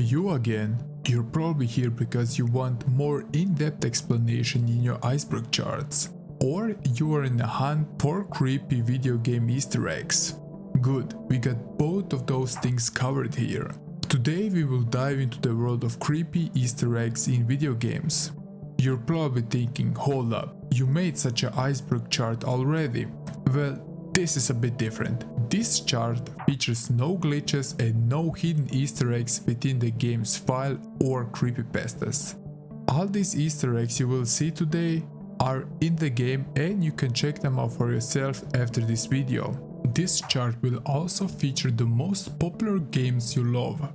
You again. You're probably here because you want more in-depth explanation in your Iceberg charts. Or you are in a hunt for creepy video game Easter eggs. Good, we got both of those things covered here. Today we will dive into the world of creepy Easter eggs in video games. You're probably thinking, hold up, you made such an Iceberg chart already. Well, this is a bit different. This chart features no glitches and no hidden Easter eggs within the game's file or creepypastas. All these Easter eggs you will see today are in the game and you can check them out for yourself after this video. This chart will also feature the most popular games you love.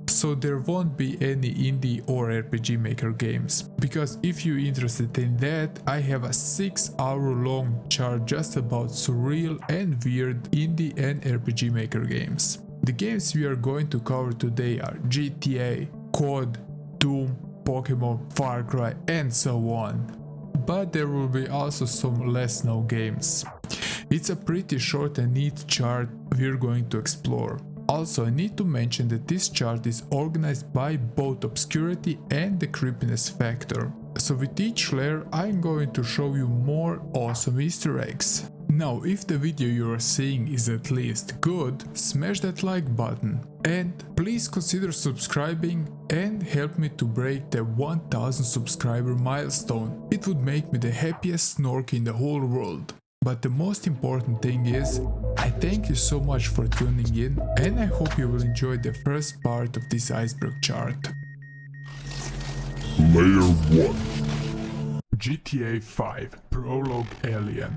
So there won't be any indie or RPG Maker games, because if you're interested in that, I have a 6-hour long chart just about surreal and weird indie and RPG Maker games. The games we are going to cover today are GTA, COD, Doom, Pokemon, Far Cry and so on. But there will be also some less known games. It's a pretty short and neat chart we're going to explore. Also, I need to mention that this chart is organized by both obscurity and the creepiness factor. So with each layer I'm going to show you more awesome Easter eggs. Now, if the video you are seeing is at least good, smash that like button. And please consider subscribing and help me to break the 1000 subscriber milestone. It would make me the happiest snork in the whole world. But the most important thing is, I thank you so much for tuning in and I hope you will enjoy the first part of this Iceberg chart. Layer 1 GTA 5 Prologue Alien.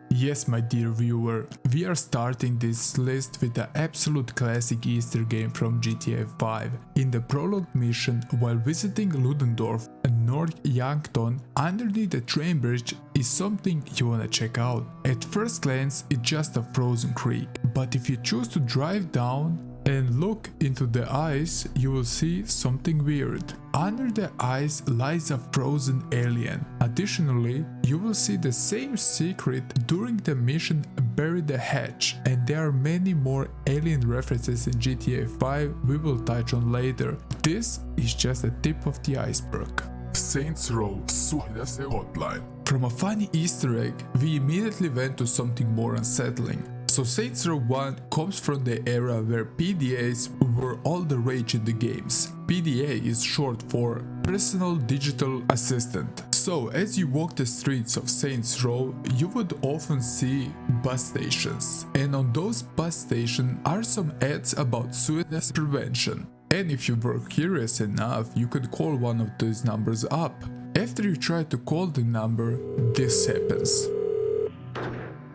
Yes, my dear viewer, we are starting this list with the absolute classic Easter game from GTA 5. In the prologue mission, while visiting Ludendorff and North Yankton, underneath the train bridge is something you wanna check out. At first glance, it's just a frozen creek, but if you choose to drive down and look into the ice, you will see something weird. Under the ice lies a frozen alien. Additionally, you will see the same secret during the mission Bury the Hatch, and there are many more alien references in GTA 5 we will touch on later. This is just the tip of the iceberg. Saints Row Suicide Hotline. From a funny Easter egg, we immediately went to something more unsettling. So Saints Row 1 comes from the era where PDAs were all the rage in the games. PDA is short for Personal Digital Assistant. So as you walk the streets of Saints Row, you would often see bus stations. And on those bus stations are some ads about suicide prevention. And if you were curious enough, you could call one of those numbers up. After you try to call the number, this happens.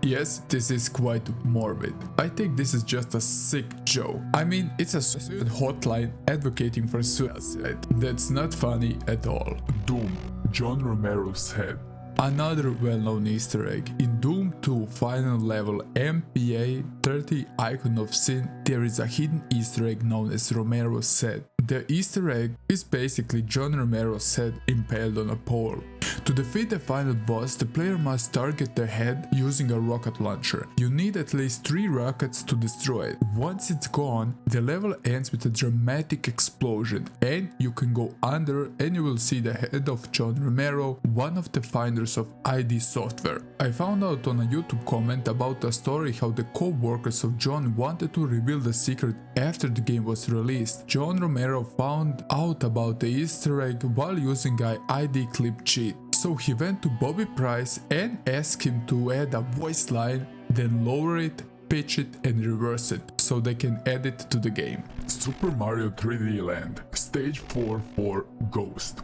Yes, this is quite morbid. I think this is just a sick joke. I mean, it's a suicide hotline advocating for suicide. That's not funny at all. Doom, John Romero's head. Another well-known Easter egg. In Doom 2 final level MPA 30 Icon of Sin, there is a hidden Easter egg known as Romero's head. The Easter egg is basically John Romero's head impaled on a pole. To defeat the final boss, the player must target the head using a rocket launcher. You need at least 3 rockets to destroy it. Once it's gone, the level ends with a dramatic explosion and you can go under and you will see the head of John Romero, one of the founders of ID Software. I found out on a YouTube comment about a story how the co-workers of John wanted to reveal the secret after the game was released. John Romero found out about the Easter egg while using an ID clip cheat. So he went to Bobby Price and asked him to add a voice line, then lower it, pitch it and reverse it, so they can add it to the game. Super Mario 3D Land, Stage 4 for Ghost.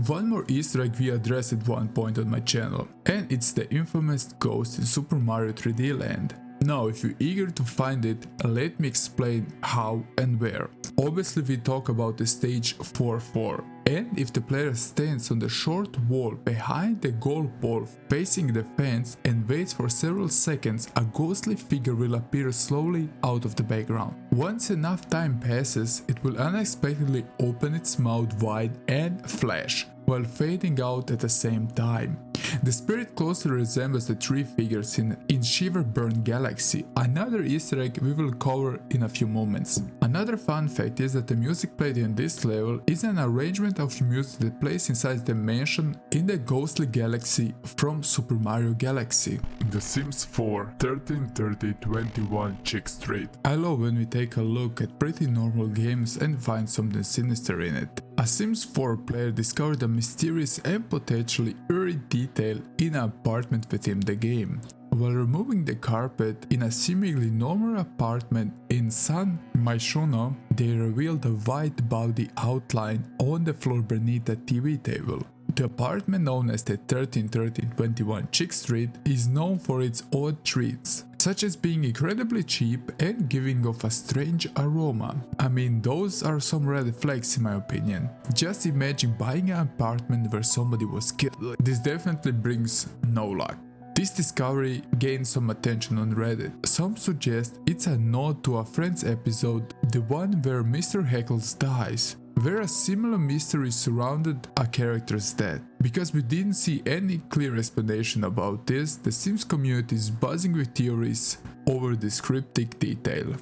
One more Easter egg we addressed at one point on my channel, and it's the infamous ghost in Super Mario 3D Land. Now, if you're eager to find it, let me explain how and where. Obviously we talk about the stage 4-4, and if the player stands on the short wall behind the goal pole facing the fence and waits for several seconds, a ghostly figure will appear slowly out of the background. Once enough time passes, it will unexpectedly open its mouth wide and flash, while fading out at the same time. The spirit closely resembles the three figures in Shiverburn Galaxy, another Easter egg we will cover in a few moments. Another fun fact is that the music played in this level is an arrangement of music that plays inside the mansion in the ghostly galaxy from Super Mario Galaxy. The Sims 4 133021 Chick Street. I love when we take a look at pretty normal games and find something sinister in it. A Sims 4 player discovered a mysterious and potentially eerie detail in an apartment within the game. While removing the carpet in a seemingly normal apartment in San Myshuno, they revealed a white body outline on the floor beneath the TV table. The apartment, known as the 131321 Chick Street, is known for its odd treats, such as being incredibly cheap and giving off a strange aroma. I mean, those are some red flags in my opinion. Just imagine buying an apartment where somebody was killed. This definitely brings no luck. This discovery gained some attention on Reddit. Some suggest it's a nod to a Friends episode, the one where Mr. Heckles dies, where a similar mystery surrounded a character's death. Because we didn't see any clear explanation about this, the Sims community is buzzing with theories over this cryptic detail.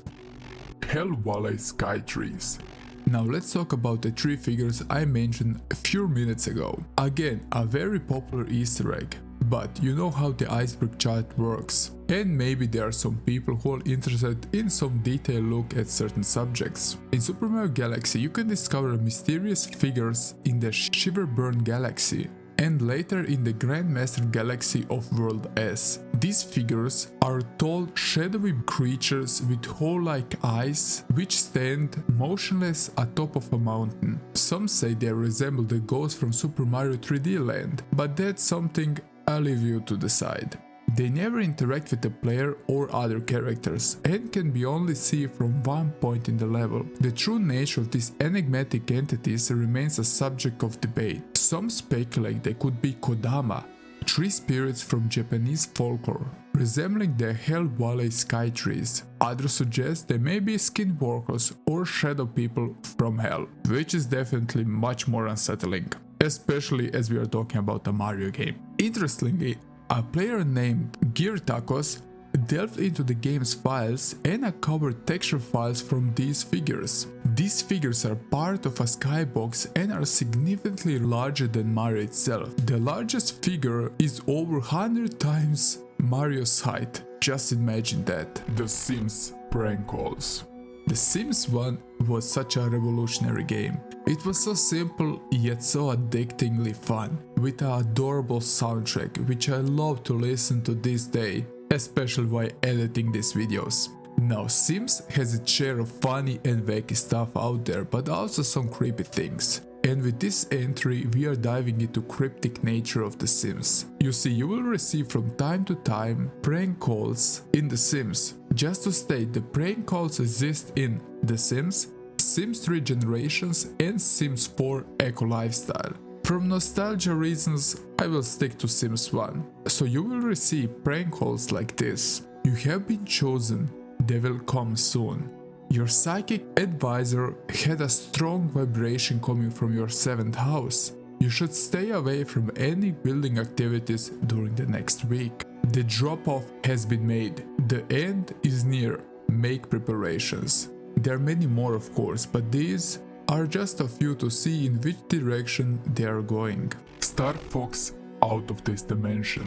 Hell Valley Sky Trees. Now let's talk about the three figures I mentioned a few minutes ago. Again, a very popular Easter egg. But you know how the Iceberg chart works, and maybe there are some people who are interested in some detailed look at certain subjects. In Super Mario Galaxy you can discover mysterious figures in the Shiverburn Galaxy, and later in the Grandmaster Galaxy of World S. These figures are tall, shadowy creatures with hole-like eyes which stand motionless atop of a mountain. Some say they resemble the ghosts from Super Mario 3D Land, but that's something I'll leave you to decide. They never interact with the player or other characters and can be only seen from one point in the level. The true nature of these enigmatic entities remains a subject of debate. Some speculate they could be Kodama, tree spirits from Japanese folklore, resembling the Hell Valley sky trees. Others suggest they may be skinwalkers or shadow people from Hell, which is definitely much more unsettling, especially as we are talking about a Mario game. Interestingly, a player named Gear Tacos delved into the game's files and uncovered texture files from these figures. These figures are part of a skybox and are significantly larger than Mario itself. The largest figure is over 100 times Mario's height. Just imagine that. The Sims Prank Calls. The Sims 1 was such a revolutionary game. It was so simple yet so addictingly fun, with an adorable soundtrack which I love to listen to this day, especially while editing these videos. Now Sims has its share of funny and wacky stuff out there, but also some creepy things. And with this entry we are diving into cryptic nature of The Sims. You see, you will receive from time to time prank calls in The Sims. Just to state, the prank calls exist in The Sims, Sims 3 Generations and Sims 4 Eco Lifestyle. From nostalgia reasons, I will stick to Sims 1. So you will receive prank calls like this. You have been chosen, they will come soon. Your psychic advisor had a strong vibration coming from your 7th house. You should stay away from any building activities during the next week. The drop-off has been made. The end is near. Make preparations. There are many more of course, but these are just a few to see in which direction they are going. Star Fox Out of This Dimension.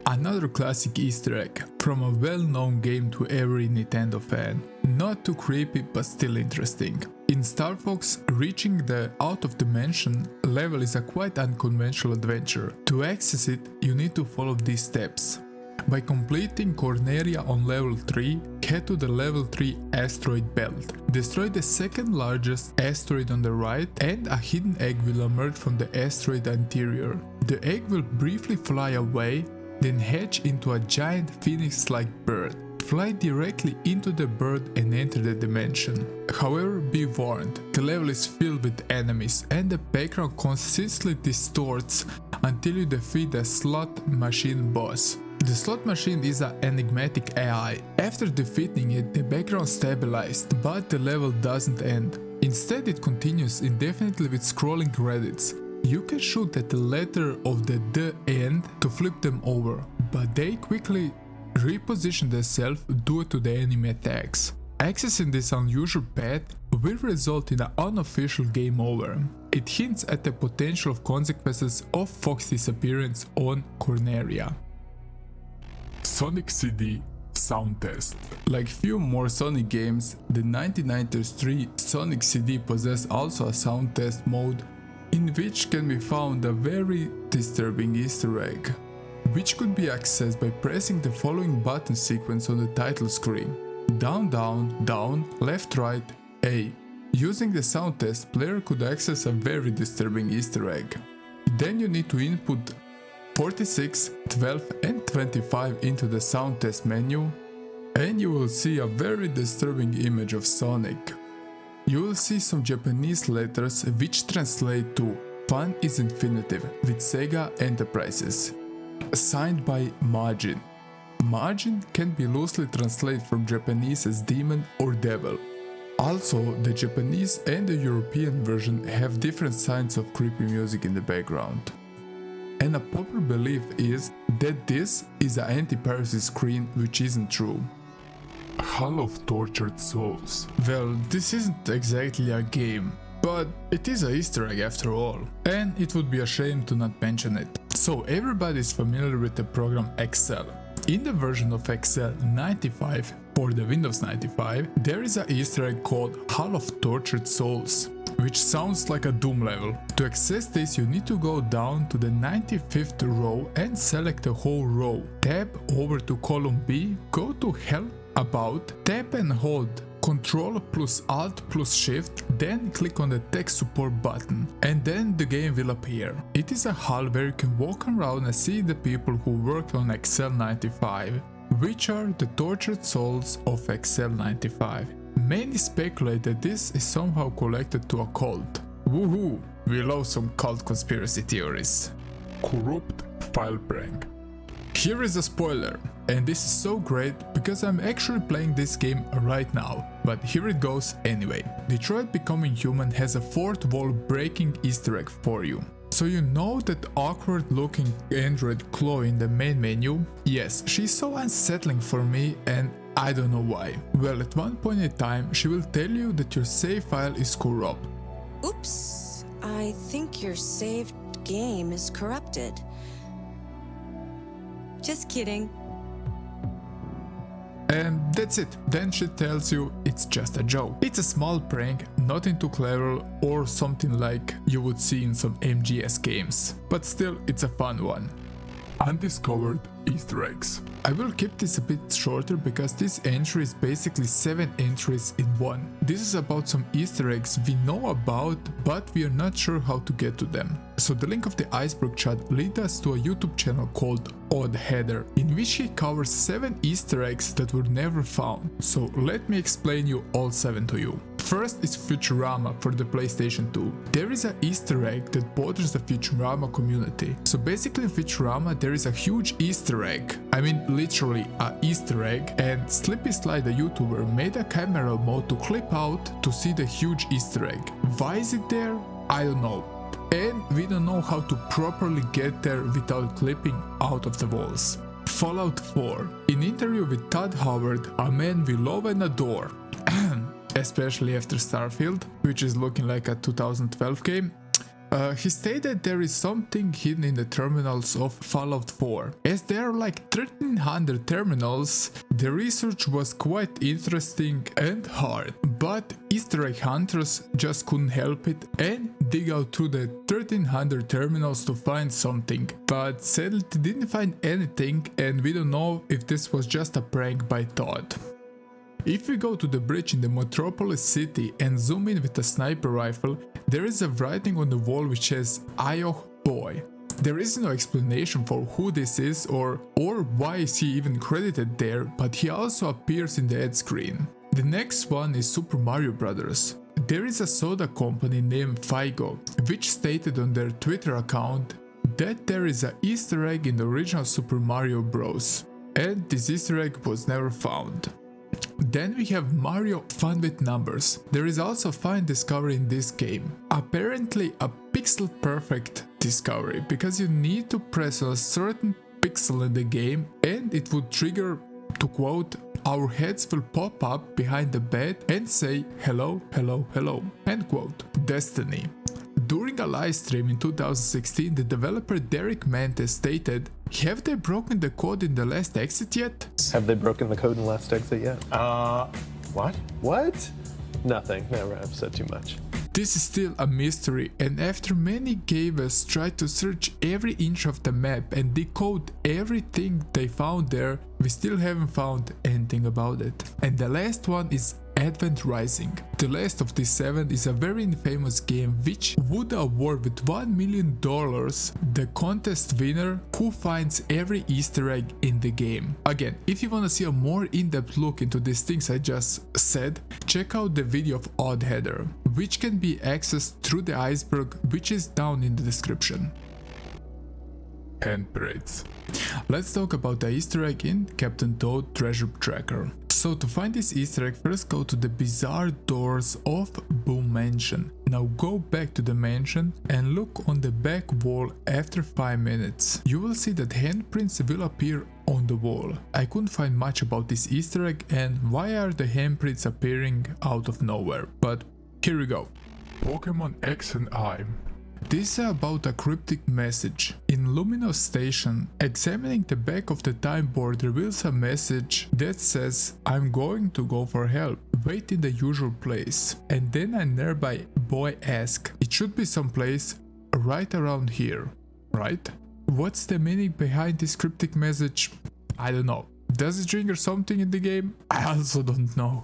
Another classic Easter egg from a well-known game to every Nintendo fan. Not too creepy but still interesting. In Star Fox, reaching the Out of Dimension level is a quite unconventional adventure. To access it, you need to follow these steps. By completing Corneria on level 3, head to the level 3 asteroid belt. Destroy the second largest asteroid on the right and a hidden egg will emerge from the asteroid interior. The egg will briefly fly away, then hatch into a giant phoenix-like bird. Fly directly into the bird and enter the dimension. However, be warned, the level is filled with enemies and the background consistently distorts until you defeat the slot machine boss. The slot machine is an enigmatic AI. After defeating it, the background stabilized, but the level doesn't end. Instead, it continues indefinitely with scrolling credits. You can shoot at the letter of the D end to flip them over, but they quickly reposition themselves due to the enemy attacks. Accessing this unusual path will result in an unofficial game over. It hints at the potential consequences of Fox's disappearance on Corneria. Sonic CD sound test. Like few more Sonic games, the 1993 Sonic CD possesses also a sound test mode in which can be found a very disturbing Easter egg, which could be accessed by pressing the following button sequence on the title screen: down, down, down, left, right, A. Using the sound test, player could access a very disturbing Easter egg. Then you need to input 46, 12 and 25 into the sound test menu, and you will see a very disturbing image of Sonic. You will see some Japanese letters which translate to "Fun is infinitive" with Sega Enterprises, signed by Majin. Majin can be loosely translated from Japanese as demon or devil. Also, the Japanese and the European version have different signs of creepy music in the background. And a popular belief is that this is an anti-piracy screen, which isn't true. Hall of Tortured Souls. Well, this isn't exactly a game, but it is an Easter egg after all, and it would be a shame to not mention it. So everybody is familiar with the program Excel. In the version of Excel 95 for the Windows 95, there is an Easter egg called Hall of Tortured Souls, which sounds like a Doom level. To access this, you need to go down to the 95th row and select the whole row. Tab over to column B, go to Help, About, tap and hold Ctrl plus Alt plus Shift, then click on the Tech Support button, and then the game will appear. It is a hall where you can walk around and see the people who worked on Excel 95, which are the tortured souls of Excel 95. Many speculate that this is somehow connected to a cult. Woohoo! We love some cult conspiracy theories. Corrupt file prank. Here is a spoiler, and this is so great because I'm actually playing this game right now, but here it goes anyway. Detroit Becoming Human has a fourth wall breaking Easter egg for you. So you know that awkward looking android Chloe in the main menu? Yes, she's so unsettling for me, and I don't know why. Well, at one point in time she will tell you that your save file is corrupt. Oops, I think your saved game is corrupted. Just kidding. And that's it. Then she tells you it's just a joke. It's a small prank, nothing too clever or something like you would see in some MGS games. But still, it's a fun one. Undiscovered Easter eggs. I will keep this a bit shorter because this entry is basically 7 entries in one. This is about some Easter eggs we know about, but we are not sure how to get to them. So the link of the Iceberg chat leads us to a YouTube channel called Odd Header, in which he covers 7 Easter eggs that were never found. So let me explain you all 7 to you. First is Futurama for the PlayStation 2. There is an Easter egg that bothers the Futurama community. So basically in Futurama there is a huge Easter egg. I mean literally a Easter egg, and Slippy Slide, the YouTuber, made a camera mode to clip out to see the huge Easter egg. Why is it there? I don't know. And we don't know how to properly get there without clipping out of the walls. Fallout 4. In interview with Todd Howard, a man we love and adore, especially after Starfield, which is looking like a 2012 game, he stated there is something hidden in the terminals of Fallout 4. As there are like 1300 terminals, the research was quite interesting and hard, but Easter egg hunters just couldn't help it and dig out through the 1300 terminals to find something, but sadly they didn't find anything, and we don't know if this was just a prank by Todd. If we go to the bridge in the Metropolis city and zoom in with a sniper rifle, there is a writing on the wall which says Ayo Boy. There is no explanation for who this is or why is he even credited there, but he also appears in the ad screen. The next one is Super Mario Bros. There is a soda company named Figo, which stated on their Twitter account that there is an Easter egg in the original Super Mario Bros. And this Easter egg was never found. Then we have Mario Fun with Numbers. There is also fun discovery in this game. Apparently a pixel perfect discovery, because you need to press a certain pixel in the game and it would trigger, to quote, "Our heads will pop up behind the bed and say hello, hello, hello," end quote. Destiny. During a live stream in 2016, the developer Derek Mantes stated, "Have they broken the code in the last exit yet?" Have they broken the code in Last Exit yet? What? What? Nothing. Never. I've said too much. This is still a mystery, and after many gamers tried to search every inch of the map and decode everything they found there, we still haven't found anything about it. And the last one is Advent Rising. The last of these 7 is a very infamous game which would award with $1 million the contest winner who finds every Easter egg in the game. Again, if you want to see a more in-depth look into these things I just said, check out the video of Odd Header, which can be accessed through the Iceberg, which is down in the description. Handprints. Let's talk about the Easter egg in Captain Toad Treasure Tracker. So to find this Easter egg, first go to the bizarre doors of Boom Mansion. Now go back to the mansion and look on the back wall after 5 minutes. You will see that handprints will appear on the wall. I couldn't find much about this Easter egg and why are the handprints appearing out of nowhere, but here we go. Pokemon X and I. This is about a cryptic message. In Luminous Station, examining the back of the time board reveals a message that says, "I'm going to go for help, wait in the usual place." And then a nearby boy asks, "It should be someplace right around here, right?" What's the meaning behind this cryptic message? I don't know. Does it trigger something in the game? I also don't know.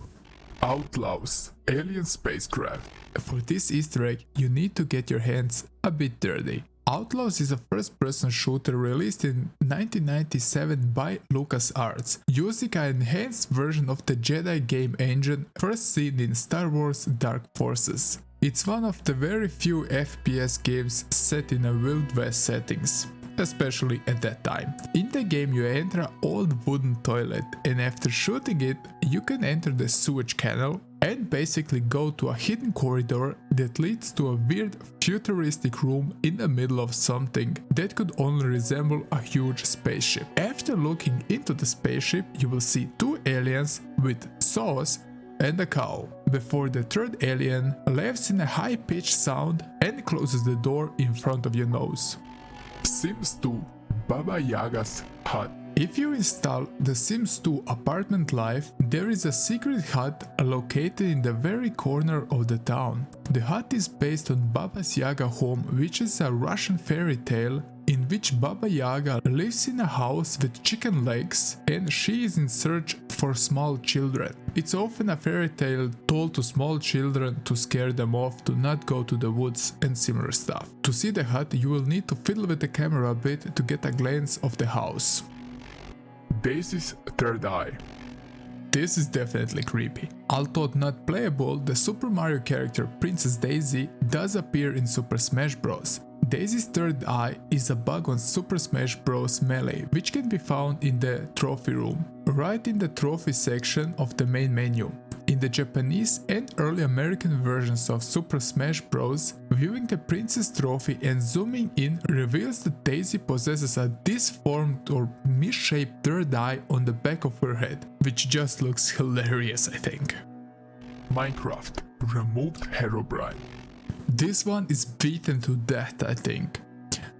Outlaws. Alien spacecraft. For this Easter egg, you need to get your hands a bit dirty. Outlaws is a first-person shooter released in 1997 by LucasArts, using an enhanced version of the Jedi game engine first seen in Star Wars Dark Forces. It's one of the very few FPS games set in a Wild West settings, especially at that time. In the game you enter an old wooden toilet and after shooting it you can enter the sewage canal and basically go to a hidden corridor that leads to a weird futuristic room in the middle of something that could only resemble a huge spaceship. After looking into the spaceship you will see 2 aliens with saws and a cow, before the third alien laughs in a high-pitched sound and closes the door in front of your nose. Sims 2. Baba Yaga's hut. If you install the Sims 2 Apartment Life, there is a secret hut located in the very corner of the town. The hut is based on Baba Yaga's home, which is a Russian fairy tale in which Baba Yaga lives in a house with chicken legs and she is in search for small children. It's often a fairy tale told to small children to scare them off to not go to the woods and similar stuff. To see the hut you will need to fiddle with the camera a bit to get a glance of the house. Daisy's third eye. This is definitely creepy. Although not playable, the Super Mario character Princess Daisy does appear in Super Smash Bros. Daisy's third eye is a bug on Super Smash Bros. Melee, which can be found in the trophy room, right in the trophy section of the main menu. In the Japanese and early American versions of Super Smash Bros., viewing the princess trophy and zooming in reveals that Daisy possesses a disformed or misshaped third eye on the back of her head, which just looks hilarious, I think. Minecraft. Removed Herobrine. This one is beaten to death, I think.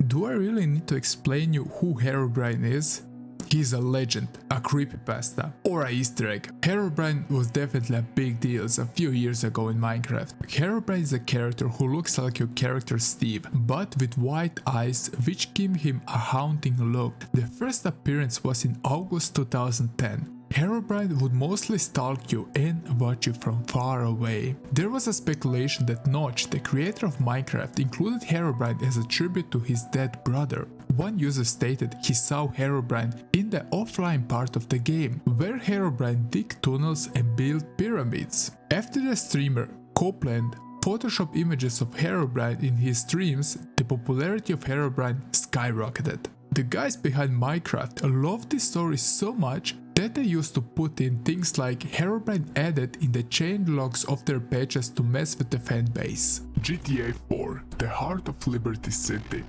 Do I really need to explain you who Herobrine is? He's a legend, a creepypasta, or a Easter egg. Herobrine was definitely a big deal a few years ago in Minecraft. Herobrine is a character who looks like your character Steve, but with white eyes which give him a haunting look. The first appearance was in August 2010. Herobrine would mostly stalk you and watch you from far away. There was a speculation that Notch, the creator of Minecraft, included Herobrine as a tribute to his dead brother. One user stated he saw Herobrine in the offline part of the game, where Herobrine dig tunnels and build pyramids. After the streamer Copeland Photoshop images of Herobrine in his streams, the popularity of Herobrine skyrocketed. The guys behind Minecraft loved this story so much that they used to put in things like Herobrine added in the change logs of their patches to mess with the fanbase. GTA 4, the heart of Liberty City.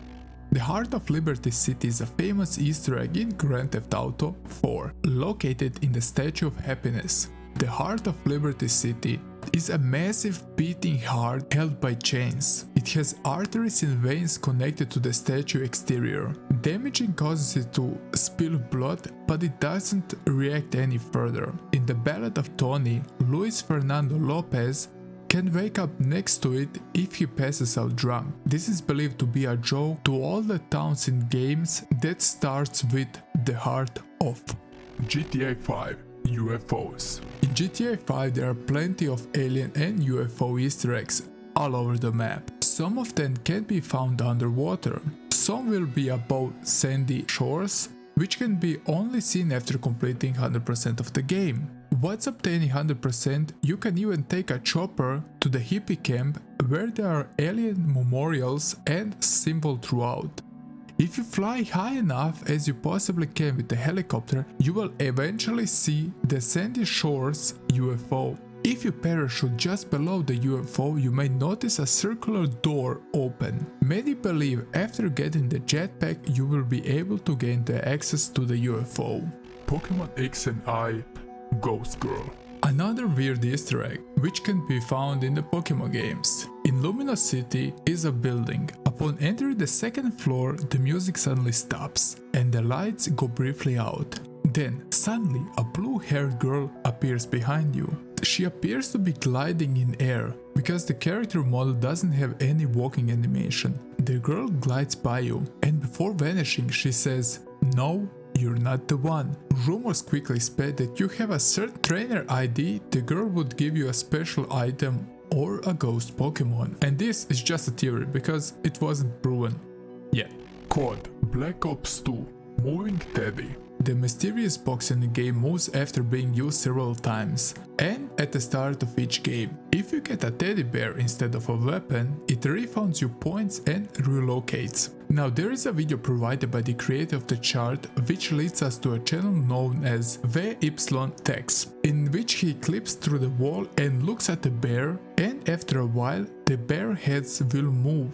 The Heart of Liberty City is a famous Easter egg in Grand Theft Auto 4, located in the Statue of Happiness. The Heart of Liberty City is a massive beating heart held by chains. It has arteries and veins connected to the statue exterior. Damaging causes it to spill blood, but it doesn't react any further. In the Ballad of Tony, Luis Fernando Lopez can wake up next to it if he passes out drunk. This is believed to be a joke to all the towns in games that starts with the heart of. GTA 5, UFOs. In GTA 5 there are plenty of alien and UFO Easter eggs all over the map. Some of them can be found underwater. Some will be above sandy shores, which can be only seen after completing 100% of the game. Once obtaining 100%, you can even take a chopper to the hippie camp where there are alien memorials and symbols throughout. If you fly high enough as you possibly can with the helicopter, you will eventually see the sandy shores UFO. If you parachute just below the UFO, you may notice a circular door open. Many believe after getting the jetpack you will be able to gain the access to the UFO. Pokemon X and I, Ghost Girl. Another weird Easter egg, which can be found in the Pokemon games. In Luminous City is a building. Upon entering the second floor, the music suddenly stops and the lights go briefly out. Then, suddenly, a blue-haired girl appears behind you. She appears to be gliding in air, because the character model doesn't have any walking animation. The girl glides by you, and before vanishing she says, "No, you're not the one." Rumors quickly spread that you have a certain trainer ID, the girl would give you a special item or a ghost Pokemon. And this is just a theory, because it wasn't proven yet. COD, Black Ops 2, Moving Teddy. The mysterious box in the game moves after being used several times, and at the start of each game. If you get a teddy bear instead of a weapon, it refunds you points and relocates. Now there is a video provided by the creator of the chart which leads us to a channel known as VYTex, in which he clips through the wall and looks at the bear, and after a while the bear heads will move.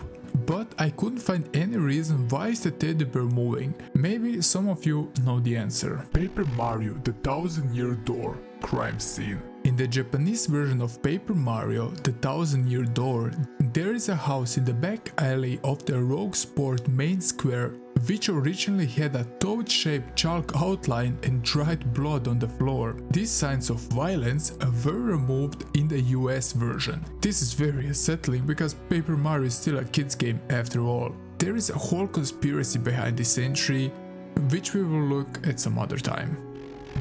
But I couldn't find any reason why is the teddy bear moving. Maybe some of you know the answer. Paper Mario, the 1000-Year Door, crime scene. In the Japanese version of Paper Mario, the 1000-Year Door, there is a house in the back alley of the Rogue Sport main square, which originally had a toad-shaped chalk outline and dried blood on the floor. These signs of violence were removed in the US version. This is very unsettling because Paper Mario is still a kid's game after all. There is a whole conspiracy behind this entry, which we will look at some other time.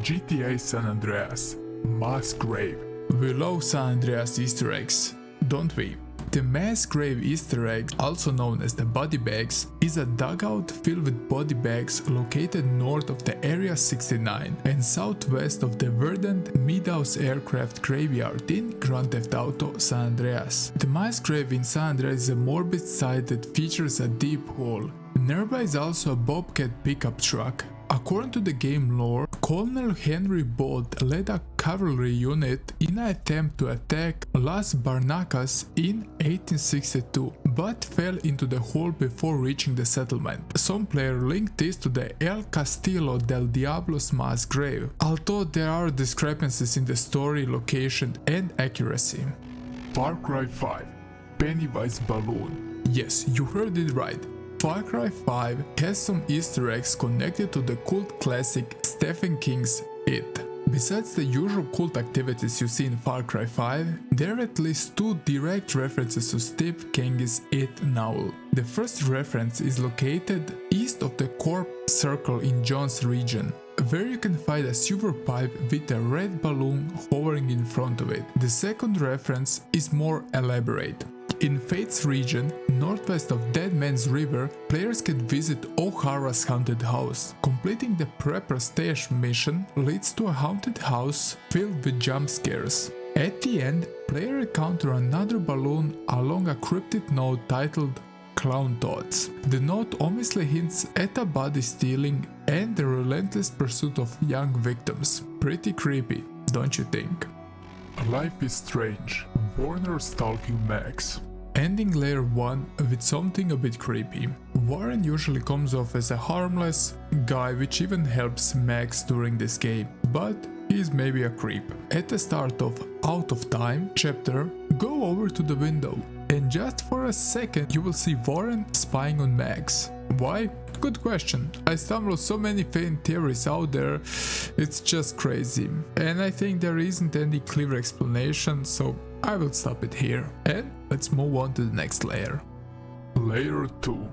GTA San Andreas, Mass Grave. We love San Andreas Easter eggs, don't we? The mass grave Easter egg, also known as the body bags, is a dugout filled with body bags located north of the Area 69 and southwest of the verdant Meadows Aircraft Graveyard in Grand Theft Auto San Andreas. The mass grave in San Andreas is a morbid site that features a deep hole. Nearby is also a Bobcat pickup truck. According to the game lore, Colonel Henry Bolt led a cavalry unit in an attempt to attack Las Barnacas in 1862, but fell into the hole before reaching the settlement. Some players linked this to the El Castillo del Diablo's mass grave, although there are discrepancies in the story, location and accuracy. Far Cry 5, Pennywise Balloon. Yes, you heard it right. Far Cry 5 has some Easter eggs connected to the cult classic Stephen King's It. Besides the usual cult activities you see in Far Cry 5, there are at least two direct references to Stephen King's It novel. The first reference is located east of the Corp Circle in Jones region, where you can find a sewer pipe with a red balloon hovering in front of it. The second reference is more elaborate. In Fate's region, northwest of Dead Man's River, players can visit O'Hara's haunted house. Completing the Prepper Stash mission leads to a haunted house filled with jump scares. At the end, players encounter another balloon along a cryptic note titled clown thoughts. The note obviously hints at a body stealing and the relentless pursuit of young victims. Pretty creepy, don't you think? Life is strange. Warner stalking Max. Ending layer 1 with something a bit creepy. Warren usually comes off as a harmless guy which even helps Max during this game, but he's maybe a creep. At the start of Out of Time chapter, go over to the window and just for a second you will see Warren spying on Max. Why? Good question. I stumbled so many fan theories out there, it's just crazy. And I think there isn't any clear explanation, so I will stop it here. And let's move on to the next layer. Layer 2.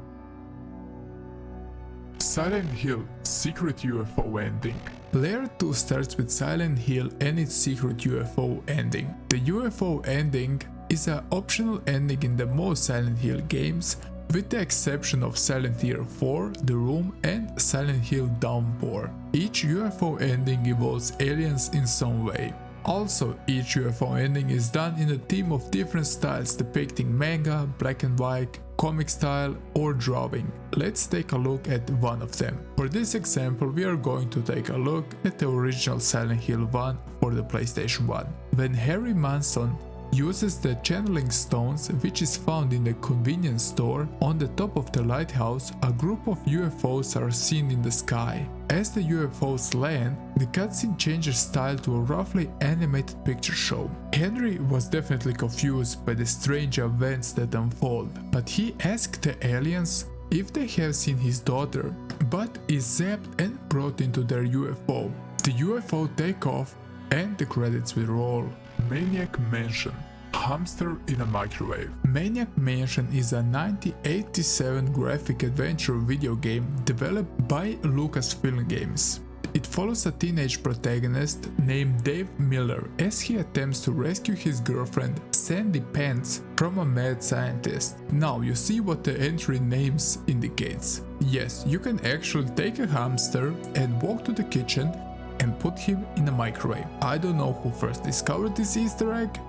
Silent Hill secret UFO ending. Layer 2 starts with Silent Hill and its secret UFO ending. The UFO ending is an optional ending in the most Silent Hill games, with the exception of Silent Hill 4, The Room and Silent Hill Downpour. Each UFO ending involves aliens in some way. Also, each UFO ending is done in a theme of different styles depicting manga, black and white, comic style or drawing. Let's take a look at one of them. For this example, we are going to take a look at the original Silent Hill 1 for the PlayStation 1. When Harry Manson uses the channeling stones which is found in the convenience store on the top of the lighthouse, a group of UFOs are seen in the sky. As the UFOs land, the cutscene changes style to a roughly animated picture show. Henry was definitely confused by the strange events that unfold, but he asked the aliens if they have seen his daughter, but is zapped and brought into their UFO. The UFO take off and the credits will roll. Maniac Mansion. Hamster in a microwave. Maniac Mansion is a 1987 graphic adventure video game developed by Lucasfilm Games. It follows a teenage protagonist named Dave Miller as he attempts to rescue his girlfriend Sandy Pants from a mad scientist. Now you see what the entry names indicates. Yes, you can actually take a hamster and walk to the kitchen and put him in a microwave. I don't know who first discovered this Easter egg,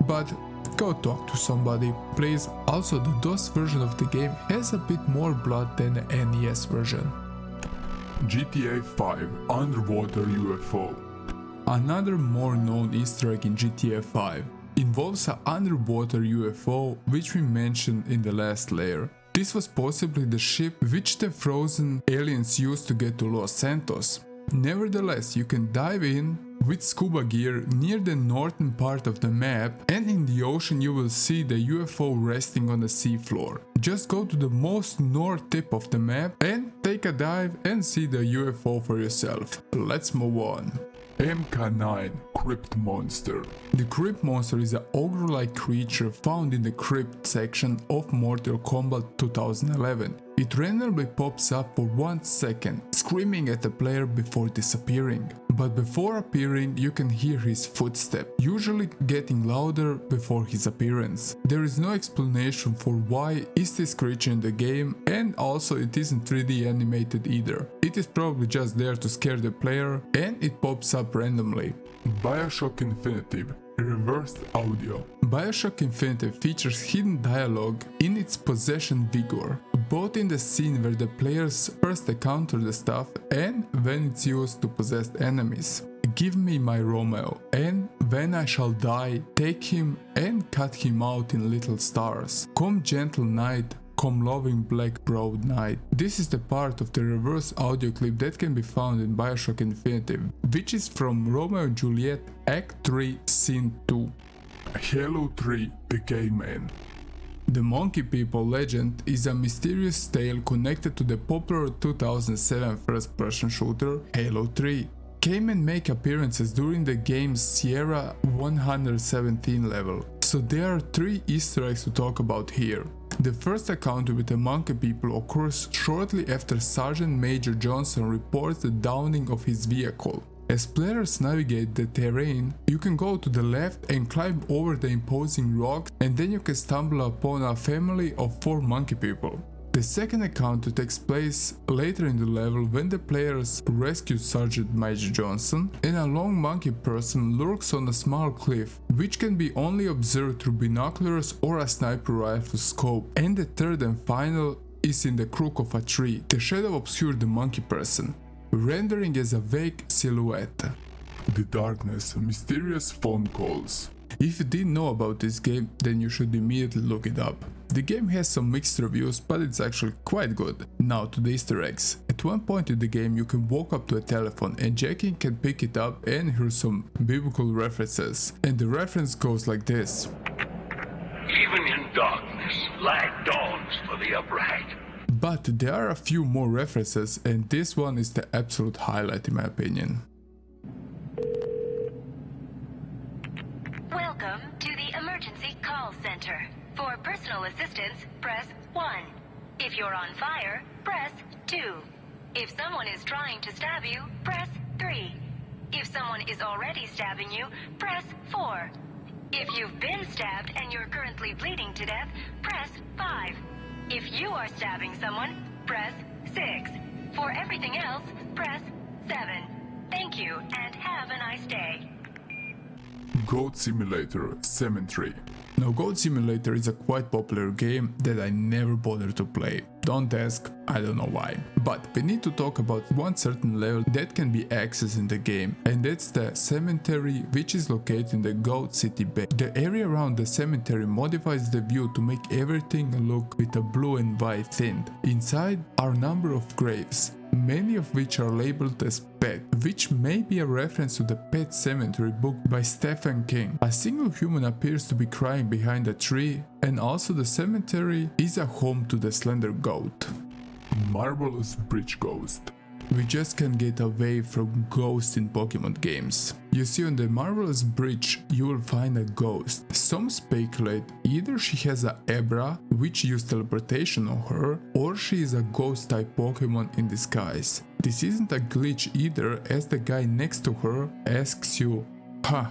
but go talk to somebody, please. Also, the DOS version of the game has a bit more blood than the NES version. GTA 5 Underwater UFO. Another more known Easter egg in GTA 5 involves an underwater UFO which we mentioned in the last layer. This was possibly the ship which the frozen aliens used to get to Los Santos. Nevertheless, you can dive in with scuba gear near the northern part of the map, and in the ocean you will see the UFO resting on the seafloor. Just go to the most north tip of the map and take a dive and see the UFO for yourself. Let's move on. MK9 Crypt Monster. The Crypt Monster is an ogre-like creature found in the Crypt section of Mortal Kombat 2011. It randomly pops up for 1 second, screaming at the player before disappearing. But before appearing, you can hear his footsteps, usually getting louder before his appearance. There is no explanation for why is this creature in the game, and also it isn't 3D animated either. It is probably just there to scare the player, and it pops up randomly. Bioshock Infinitive Reversed Audio. Bioshock Infinite features hidden dialogue in its possession vigor, both in the scene where the players first encounter the stuff and when it's used to possess enemies. Give me my Romeo, and when I shall die, take him and cut him out in little stars. Come gentle night, come loving black broad night. This is the part of the reverse audio clip that can be found in Bioshock Infinite, which is from Romeo and Juliet Act 3 Scene 2. Halo 3 The Caveman. The Monkey People legend is a mysterious tale connected to the popular 2007 first-person shooter Halo 3. Cavemen make appearances during the game's Sierra 117 level, so there are 3 Easter eggs to talk about here. The first encounter with the Monkey People occurs shortly after Sergeant Major Johnson reports the downing of his vehicle. As players navigate the terrain, you can go to the left and climb over the imposing rocks, and then you can stumble upon a family of 4 monkey people. The second encounter takes place later in the level when the players rescue Sergeant Major Johnson, and a long monkey person lurks on a small cliff, which can be only observed through binoculars or a sniper rifle scope. And the third and final is in the crook of a tree. The shadow obscured the monkey person, rendering as a vague silhouette. The darkness, mysterious phone calls. If you didn't know about this game, then you should immediately look it up. The game has some mixed reviews, but it's actually quite good. Now to the Easter eggs. At one point in the game you can walk up to a telephone and Jackie can pick it up and hear some biblical references. And the reference goes like this. Even in darkness, light dawns for the upright. But there are a few more references, and this one is the absolute highlight in my opinion. Welcome to the emergency call center. For personal assistance, press 1. If you're on fire, press 2. If someone is trying to stab you, press 3. If someone is already stabbing you, press 4. If you've been stabbed and you're currently bleeding to death, press 5. If you are stabbing someone, press 6. For everything else, press 7. Thank you and have a nice day. Goat Simulator Cemetery. Now Goat Simulator is a quite popular game that I never bothered to play. Don't ask, I don't know why. But we need to talk about one certain level that can be accessed in the game, and that's the cemetery, which is located in the Goat City Bay. The area around the cemetery modifies the view to make everything look with a blue and white tint. Inside are a number of graves, many of which are labeled as Pet, which may be a reference to the Pet Cemetery book by Stephen King. A single human appears to be crying behind a tree, and also the cemetery is a home to the slender goat. Marvelous Bridge Ghost. We just can't get away from ghosts in Pokemon games. You see, on the Marvelous Bridge you will find a ghost. Some speculate either she has a Abra, which used teleportation on her, or she is a ghost type Pokemon in disguise. This isn't a glitch either, as the guy next to her asks you, "Huh,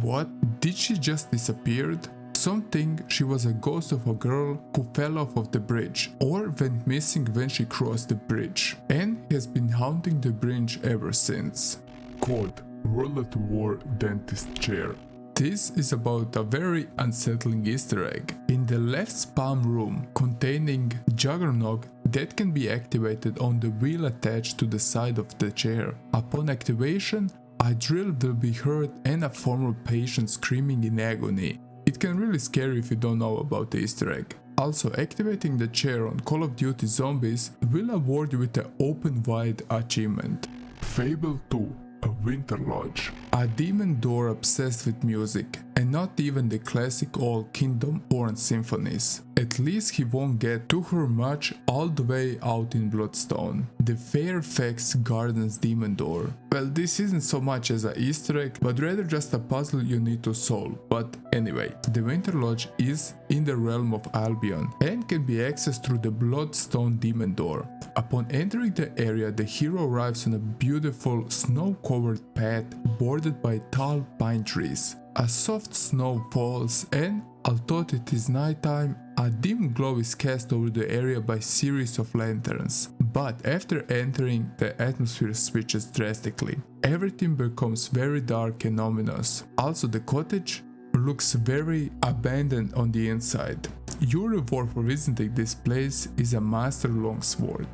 what? Did she just disappeared?" Some think she was a ghost of a girl who fell off of the bridge or went missing when she crossed the bridge, and has been haunting the bridge ever since. Quote, World at War Dentist Chair. This is about a very unsettling Easter egg. In the left spam room containing Juggernog that can be activated on the wheel attached to the side of the chair. Upon activation, a drill will be heard and a former patient screaming in agony. It can really scare you if you don't know about the Easter egg. Also, activating the chair on Call of Duty Zombies will award you with the Open Wide achievement. Fable 2, A Winter Lodge. A demon door obsessed with music, and not even the classic old Kingdom Horn symphonies. At least he won't get to her much all the way out in Bloodstone. The Fairfax Gardens demon door. Well, this isn't so much as an Easter egg, but rather just a puzzle you need to solve. But anyway, the Winter Lodge is in the realm of Albion and can be accessed through the Bloodstone demon door. Upon entering the area, the hero arrives on a beautiful snow-covered path bordered by tall pine trees. A soft snow falls, and although it is nighttime, a dim glow is cast over the area by series of lanterns. But after entering, the atmosphere switches drastically. Everything becomes very dark and ominous. Also, the cottage looks very abandoned on the inside. Your reward for visiting this place is a Master Longsword.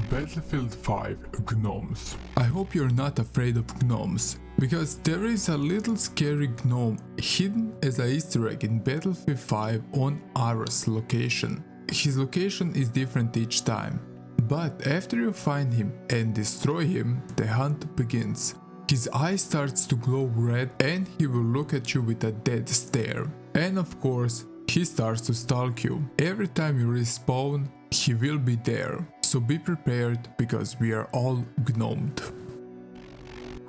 Battlefield 5 Gnomes. I hope you're not afraid of gnomes, because there is a little scary gnome hidden as an Easter egg in Battlefield 5 on Ara's location. His location is different each time, but after you find him and destroy him, the hunt begins. His eye starts to glow red and he will look at you with a dead stare. And of course, he starts to stalk you. Every time you respawn, he will be there. So be prepared, because we are all gnomed.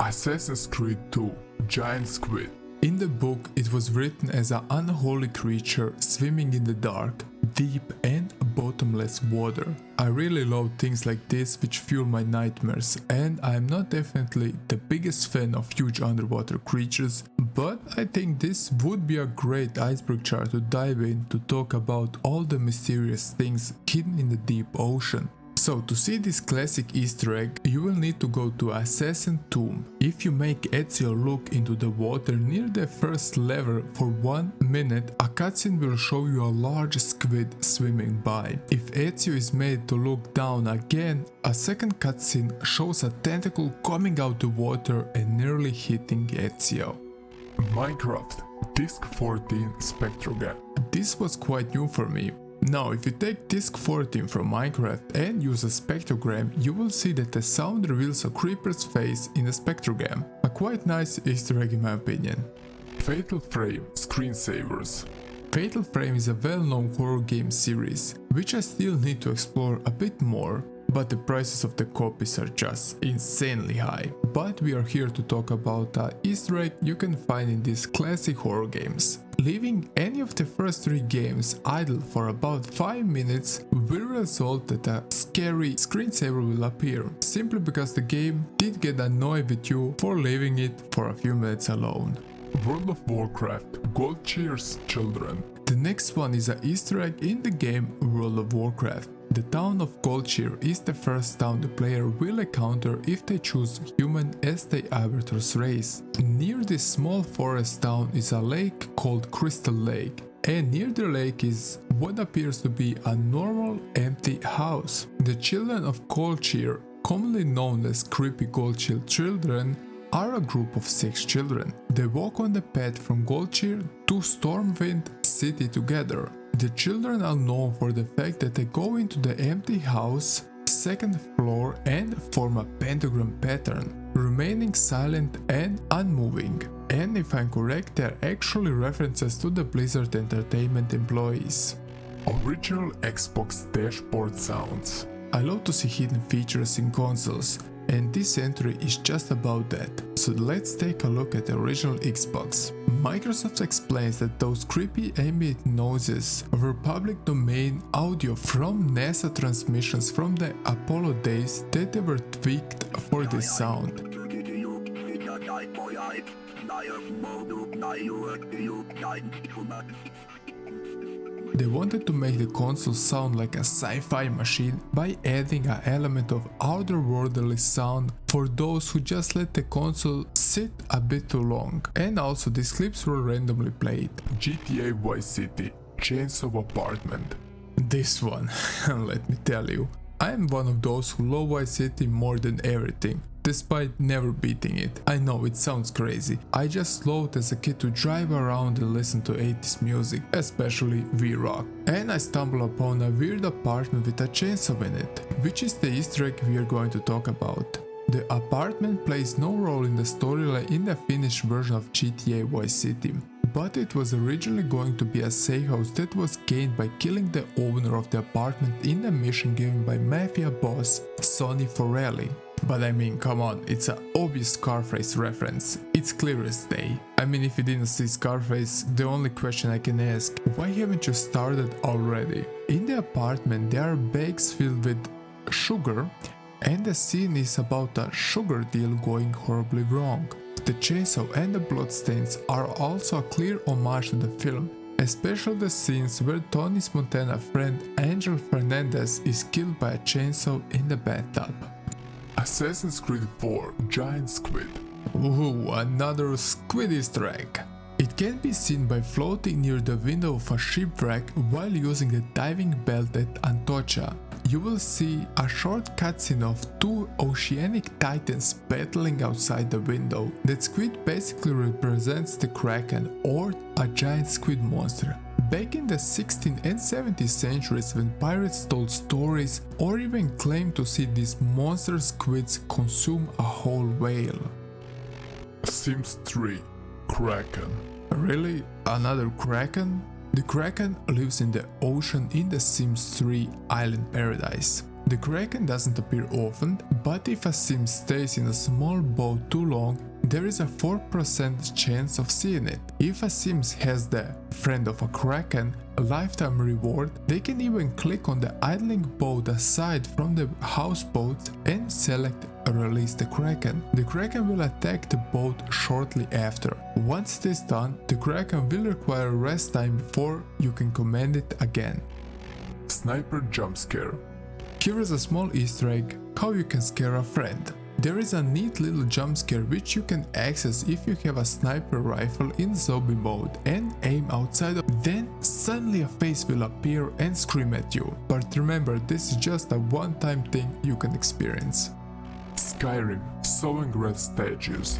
Assassin's Creed 2 Giant Squid. In the book, it was written as an unholy creature swimming in the dark, deep and bottomless water. I really love things like this which fuel my nightmares, and I'm not definitely the biggest fan of huge underwater creatures, but I think this would be a great iceberg chart to dive in to talk about all the mysterious things hidden in the deep ocean. So to see this classic Easter egg, you will need to go to Assassin Tomb. If you make Ezio look into the water near the first level for 1 minute, a cutscene will show you a large squid swimming by. If Ezio is made to look down again, a second cutscene shows a tentacle coming out the water and nearly hitting Ezio. Minecraft Disc 14 Spectrogram. This was quite new for me. Now, if you take Disc 14 from Minecraft and use a spectrogram, you will see that the sound reveals a creeper's face in a spectrogram. A quite nice Easter egg in my opinion. Fatal Frame Screensavers. Fatal Frame is a well-known horror game series, which I still need to explore a bit more, but the prices of the copies are just insanely high. But we are here to talk about an Easter egg you can find in these classic horror games. Leaving any of the first 3 games idle for about 5 minutes will result that a scary screensaver will appear, simply because the game did get annoyed with you for leaving it for a few minutes alone. World of Warcraft Goldcheer's Children. The next one is an Easter egg in the game World of Warcraft. The town of Goldcheer is the first town the player will encounter if they choose human as their avatar's race. Near this small forest town is a lake called Crystal Lake, and near the lake is what appears to be a normal empty house. The children of Goldcheer, commonly known as creepy Goldcheer children, are a group of 6 children. They walk on the path from Goldcheer to Stormwind City together. The children are known for the fact that they go into the empty house, 2nd floor, and form a pentagram pattern, remaining silent and unmoving. And if I'm correct, they are actually references to the Blizzard Entertainment employees. Original Xbox dashboard sounds. I love to see hidden features in consoles, and this entry is just about that. So let's take a look at the original Xbox. Microsoft explains that those creepy ambient noises were public domain audio from NASA transmissions from the Apollo days that they were tweaked for this sound. They wanted to make the console sound like a sci-fi machine by adding an element of otherworldly sound for those who just let the console sit a bit too long. And also these clips were randomly played. GTA Vice City Chainsaw Apartment. This one, let me tell you, I am one of those who love Vice City more than everything, despite never beating it. I know it sounds crazy, I just loved as a kid to drive around and listen to 80s music, especially V-Rock. And I stumbled upon a weird apartment with a chainsaw in it, which is the Easter egg we are going to talk about. The apartment plays no role in the storyline in the finished version of GTA Vice City, but it was originally going to be a safe house that was gained by killing the owner of the apartment in a mission given by mafia boss Sonny Forelli. But I mean, come on, it's an obvious Scarface reference. It's clear as day. I mean, if you didn't see Scarface, the only question I can ask, why haven't you started already? In the apartment there are bags filled with sugar, and the scene is about a sugar deal going horribly wrong. The chainsaw and the bloodstains are also a clear homage to the film, especially the scenes where Tony's Montana friend Angel Fernandez is killed by a chainsaw in the bathtub. Assassin's Creed 4 Giant Squid. Ooh, another squid Easter egg. It can be seen by floating near the window of a shipwreck while using the diving belt at Antocha. You will see a short cutscene of 2 oceanic titans battling outside the window. That squid basically represents the Kraken, or a giant squid monster. Back in the 16th and 17th centuries, when pirates told stories or even claimed to see these monster squids consume a whole whale. Sims 3 Kraken. Really? Another Kraken? The Kraken lives in the ocean in the Sims 3 Island Paradise. The Kraken doesn't appear often, but if a Sim stays in a small boat too long, there is a 4% chance of seeing it. If a Sims has the Friend of a Kraken lifetime reward, they can even click on the idling boat aside from the houseboat and select Release the Kraken. The Kraken will attack the boat shortly after. Once it is done, the Kraken will require rest time before you can command it again. Sniper jump scare. Here is a small Easter egg how you can scare a friend. There is a neat little jump scare which you can access if you have a sniper rifle in zombie mode and aim outside of, then suddenly a face will appear and scream at you. But remember, this is just a one-time thing you can experience. Skyrim sowing red statues.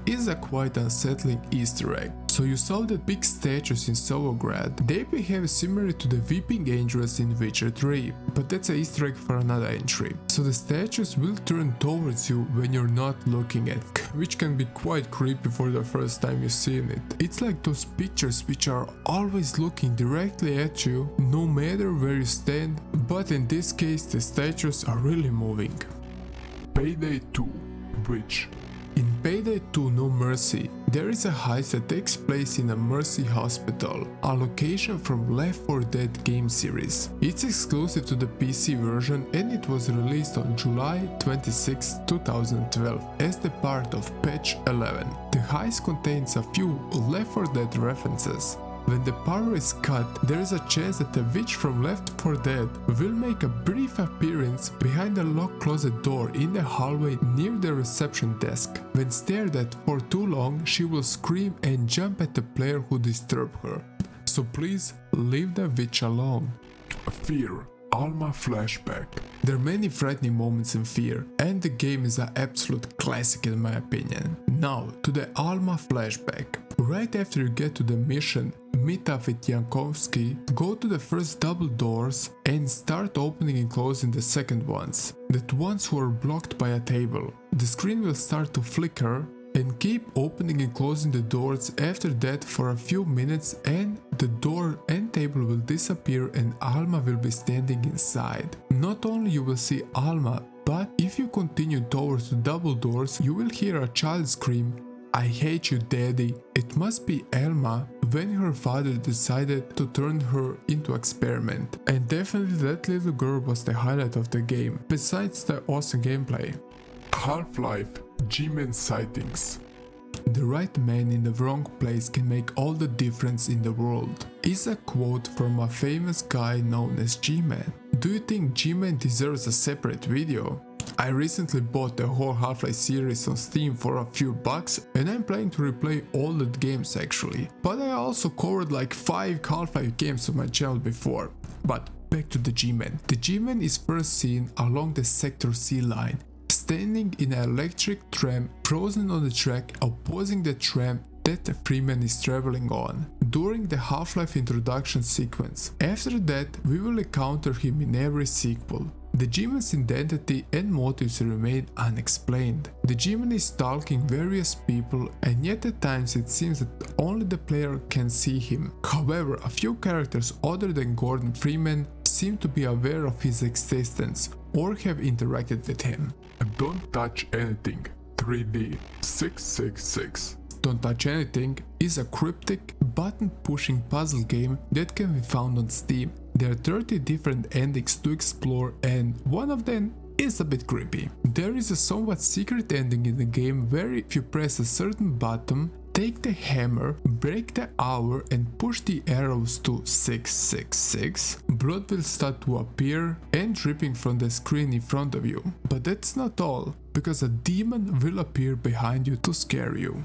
Is a quite unsettling Easter egg. So you saw that big statues in Sovograd, they behave similar to the weeping angels in Witcher 3, but that's an Easter egg for another entry. So the statues will turn towards you when you're not looking at, which can be quite creepy for the first time you've seen it. It's like those pictures which are always looking directly at you, no matter where you stand, but in this case the statues are really moving. Payday 2 Witch. In Payday 2 No Mercy, there is a heist that takes place in a Mercy Hospital, a location from Left 4 Dead game series. It's exclusive to the PC version and it was released on July 26, 2012 as the part of Patch 11. The heist contains a few Left 4 Dead references. When the power is cut, there is a chance that the witch from Left 4 Dead will make a brief appearance behind a locked closet door in the hallway near the reception desk. When stared at for too long, she will scream and jump at the player who disturbed her. So please, leave the witch alone. Fear Alma flashback. There are many frightening moments in Fear, and the game is an absolute classic in my opinion. Now, to the Alma flashback. Right after you get to the mission, meet up with Yankovsky, go to the first double doors and start opening and closing the second ones, that ones who are blocked by a table. The screen will start to flicker and keep opening and closing the doors after that for a few minutes, and the door and table will disappear and Alma will be standing inside. Not only you will see Alma, but if you continue towards the double doors, you will hear a child scream, "I hate you, Daddy." It must be Alma when her father decided to turn her into experiment. And definitely that little girl was the highlight of the game, besides the awesome gameplay. Half-Life G-Man sightings. The right man in the wrong place can make all the difference in the world, is a quote from a famous guy known as G-Man. Do you think G-Man deserves a separate video? I recently bought the whole Half-Life series on Steam for a few bucks and I'm planning to replay all the games actually. But I also covered like 5 Half-Life games on my channel before. But back to the G-Man. The G-Man is first seen along the Sector C line, standing in an electric tram frozen on the track opposing the tram that Freeman is traveling on during the Half-Life introduction sequence. After that, we will encounter him in every sequel. The G-Man's identity and motives remain unexplained. The G-Man is stalking various people and yet at times it seems that only the player can see him. However, a few characters other than Gordon Freeman seem to be aware of his existence or have interacted with him. Don't touch anything 3D 666. Don't Touch Anything is a cryptic, button-pushing puzzle game that can be found on Steam. There are 30 different endings to explore and one of them is a bit creepy. There is a somewhat secret ending in the game where if you press a certain button, take the hammer, break the hour and push the arrows to 666, blood will start to appear and dripping from the screen in front of you. But that's not all, because a demon will appear behind you to scare you.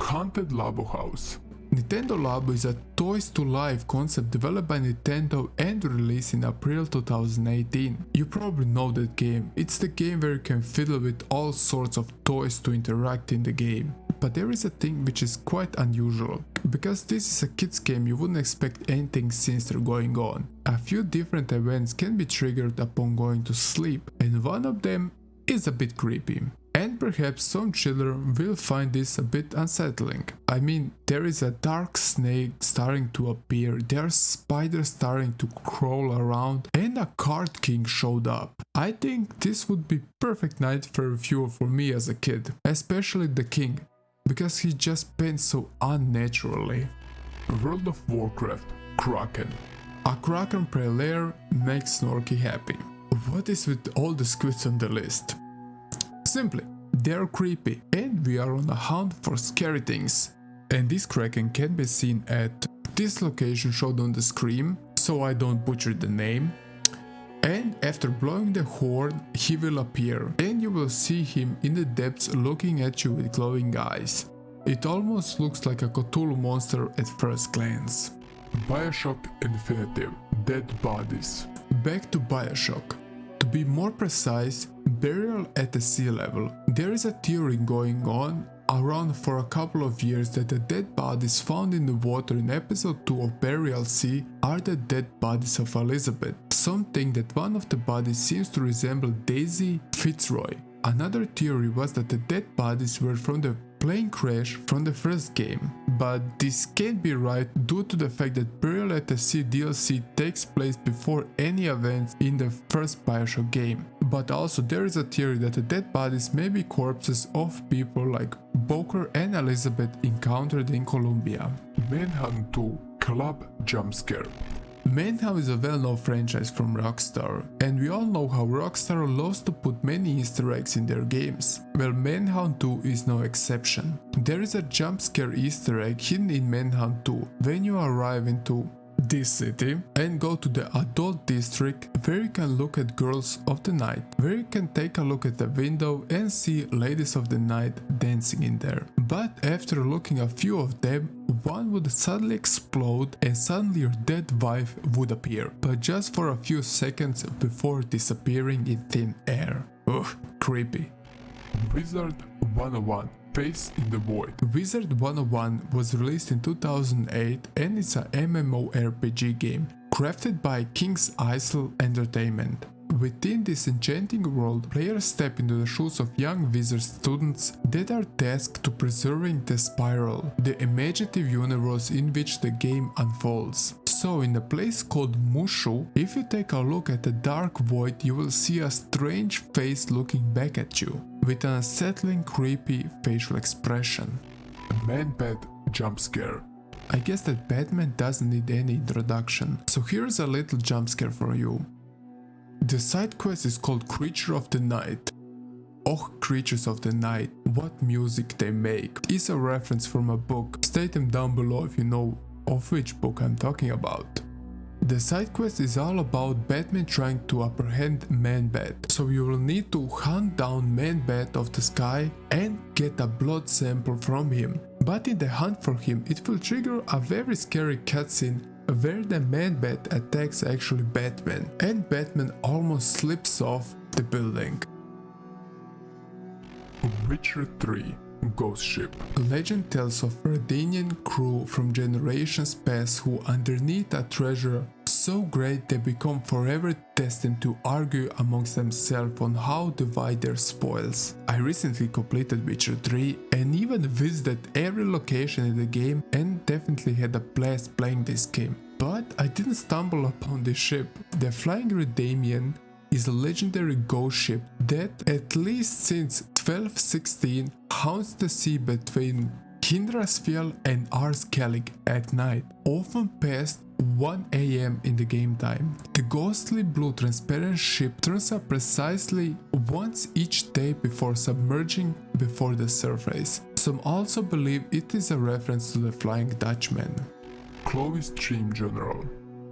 Haunted Labo House. Nintendo Labo is a Toys to Life concept developed by Nintendo and released in April 2018. You probably know that game. It's the game where you can fiddle with all sorts of toys to interact in the game. But there is a thing which is quite unusual. Because this is a kids game, you wouldn't expect anything sinister going on. A few different events can be triggered upon going to sleep, and one of them is a bit creepy. And perhaps some children will find this a bit unsettling. I mean, there is a dark snake starting to appear, there are spiders starting to crawl around, and a card king showed up. I think this would be perfect night for review for me as a kid, especially the king, because he just paints so unnaturally. World of Warcraft Kraken. A Kraken prey lair makes Snorky happy. What is with all the squids on the list? Simply, they're creepy and we are on a hunt for scary things. And this Kraken can be seen at this location showed on the screen, so I don't butcher the name. And after blowing the horn, he will appear and you will see him in the depths looking at you with glowing eyes. It almost looks like a Cthulhu monster at first glance. Bioshock Infinite Dead Bodies. Back to Bioshock. To be more precise, burial at the sea level. There is a theory going on around for a couple of years that the dead bodies found in the water in episode 2 of Burial Sea are the dead bodies of Elizabeth. Some think that one of the bodies seems to resemble Daisy Fitzroy. Another theory was that the dead bodies were from the plane crash from the first game, but this can't be right due to the fact that Burial at the Sea DLC takes place before any events in the first Bioshock game. But also there is a theory that the dead bodies may be corpses of people like Booker and Elizabeth encountered in Columbia. Manhunt 2 Club Jumpscare. Manhunt is a well-known franchise from Rockstar, and we all know how Rockstar loves to put many Easter eggs in their games. Well, Manhunt 2 is no exception. There is a jump scare Easter egg hidden in Manhunt 2 when you arrive into this city and go to the adult district where you can look at girls of the night, where you can take a look at the window and see ladies of the night dancing in there. But after looking a few of them, one would suddenly explode and suddenly your dead wife would appear, but just for a few seconds before disappearing in thin air. Ugh, creepy. Wizard 101 Face in the Void. Wizard 101 was released in 2008 and it's a MMORPG game crafted by King's Isle Entertainment. Within this enchanting world, players step into the shoes of young wizard students that are tasked to preserving the spiral, the imaginative universe in which the game unfolds. So in a place called Mushu, if you take a look at the dark void, you will see a strange face looking back at you, with an unsettling creepy facial expression. Man-Bat Jump Scare. I guess that Batman doesn't need any introduction, so here's a little jump scare for you. The side quest is called Creature of the Night. Oh, Creatures of the Night, what music they make, is a reference from a book. State them down below if you know of which book I'm talking about. The side quest is all about Batman trying to apprehend Man-Bat, so you will need to hunt down Man-Bat of the sky and get a blood sample from him. But in the hunt for him, it will trigger a very scary cutscene where the Man-Bat attacks actually Batman, and Batman almost slips off the building. Witcher 3 Ghost Ship. Legend tells of a Redanian crew from generations past who, underneath a treasure so great they become forever destined to argue amongst themselves on how to divide their spoils. I recently completed Witcher 3 and even visited every location in the game and definitely had a blast playing this game. But I didn't stumble upon this ship. The Flying Redanian is a legendary ghost ship that, at least since 1216, haunts the sea between Kindrasfjall and Arskellig at night, often past 1 AM in the game time. The ghostly blue transparent ship turns up precisely once each day before submerging before the surface. Some also believe it is a reference to the Flying Dutchman. Chloe's Dream Journal.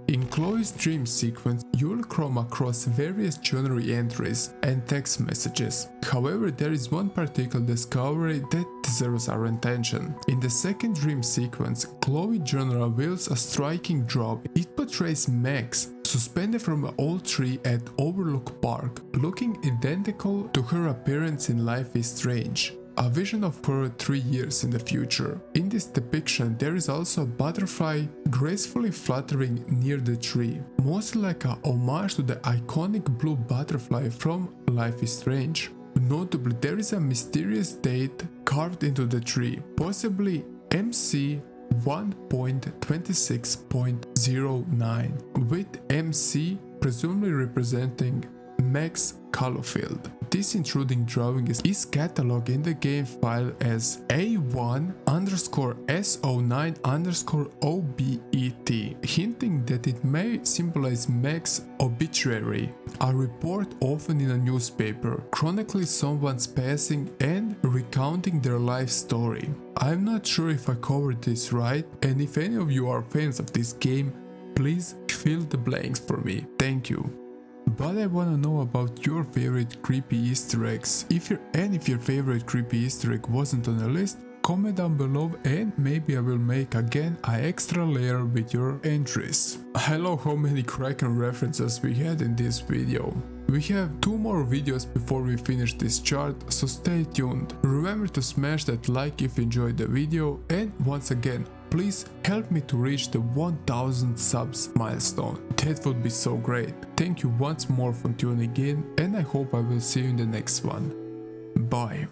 In Chloe's dream sequence, you'll come across various journal entries and text messages. However, there is one particular discovery that deserves our attention. In the second dream sequence, Chloe journal reveals a striking drop. It portrays Max suspended from an old tree at Overlook Park, looking identical to her appearance in Life is Strange. A vision of her 3 years in the future. In this depiction, there is also a butterfly gracefully fluttering near the tree, mostly like a homage to the iconic blue butterfly from Life is Strange. Notably, there is a mysterious date carved into the tree, possibly MC 1.26.09, with MC presumably representing Max Caulfield. This intruding drawing is cataloged in the game file as A1_S09_OBET, hinting that it may symbolize Max's obituary, a report often in a newspaper, chronicling someone's passing and recounting their life story. I'm not sure if I covered this right, and if any of you are fans of this game, please fill the blanks for me. Thank you. But I wanna know about your favorite creepy Easter eggs. If your favorite creepy Easter egg wasn't on the list, comment down below and maybe I will make again an extra layer with your entries. I love how many Kraken references we had in this video. We have 2 more videos before we finish this chart, so stay tuned. Remember to smash that like if you enjoyed the video, and once again, please help me to reach the 1000 subs milestone. That would be so great. Thank you once more for tuning in, and I hope I will see you in the next one. Bye.